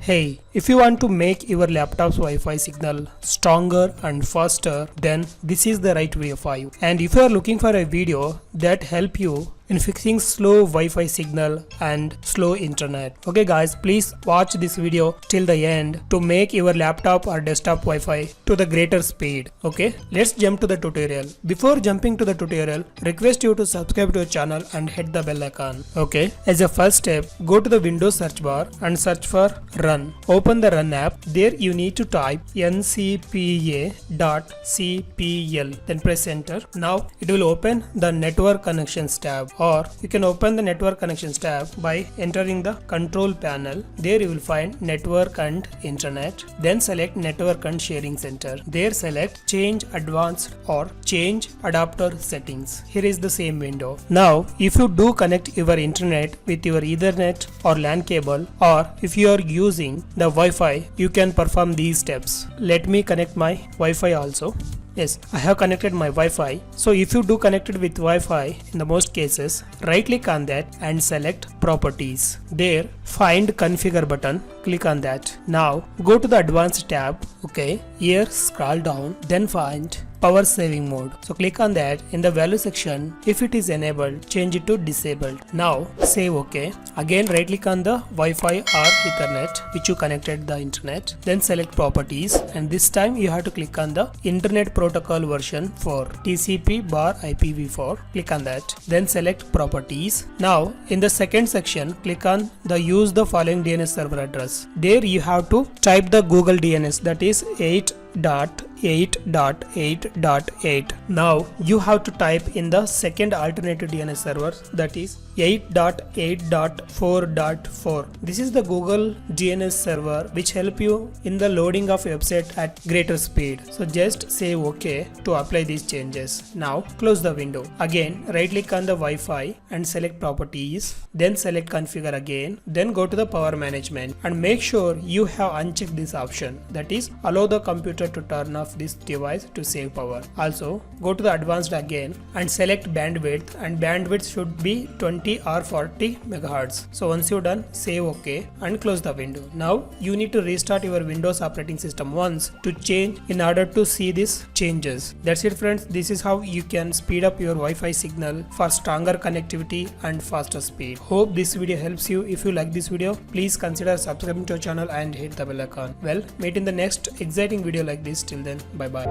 Hey, if you want to make your laptop's Wi-Fi signal stronger and faster, then this is the right way for you. And if you are looking for a video that help you in fixing slow Wi-Fi signal and slow internet. Okay guys, please watch this video till the end to make your laptop or desktop Wi-Fi to the greater speed. Okay, let's jump to the tutorial. Before jumping to the tutorial, request you to subscribe to our channel and hit the bell icon. Okay, as a first step, go to the Windows search bar and search for Run. Open the Run app. There you need to type ncpa.cpl. Then press enter. Now it will open the Network Connections tab. Or you can open the Network Connections tab by entering the Control panel. There you will find Network and Internet. Then select Network and Sharing Center. There select Change Advanced or Change Adapter Settings. Here is the same window. Now if you do connect your internet with your Ethernet or LAN cable, or if you are using the Wi-Fi, you can perform these steps. Let me connect my Wi-Fi also. Yes, I have connected my Wi-Fi. So if you do connected with Wi-Fi, in the most cases, right click on that and select Properties. There, find Configure button, click on that. Now go to the Advanced tab. Okay, here scroll down, then find Power Saving Mode. So click on that. In the value section, if it is enabled, change it to disabled. Now save OK. Again right click on the Wi-Fi or Ethernet which you connected the internet. Then select Properties, and this time you have to click on the Internet Protocol version 4 TCP/IPv4. Click on that. Then select Properties. Now in the second section, click on the Use the following DNS server address. There you have to type the Google DNS, that is 8.8.8.8. Now you have to type in the second alternative DNS server, that is 8.8.4.4. This is the Google DNS server which help you in the loading of website at greater speed. So just say OK to apply these changes. Now close the window. Again right click on the Wi-Fi and select Properties. Then select Configure again. Then go to the Power Management and make sure you have unchecked this option, that is allow the computer to turn off this device to save power. Also go to the Advanced again and select Bandwidth, and bandwidth should be 20 or 40 megahertz. So once you're done, save OK and close the window. Now you need to restart your Windows operating system once to change in order to see these changes. That's it friends. This is how you can speed up your Wi-Fi signal for stronger connectivity and faster speed. Hope this video helps you. If you like this video, please consider subscribing to our channel and hit the bell icon. Well, meet in the next exciting video like this. Till then, bye bye.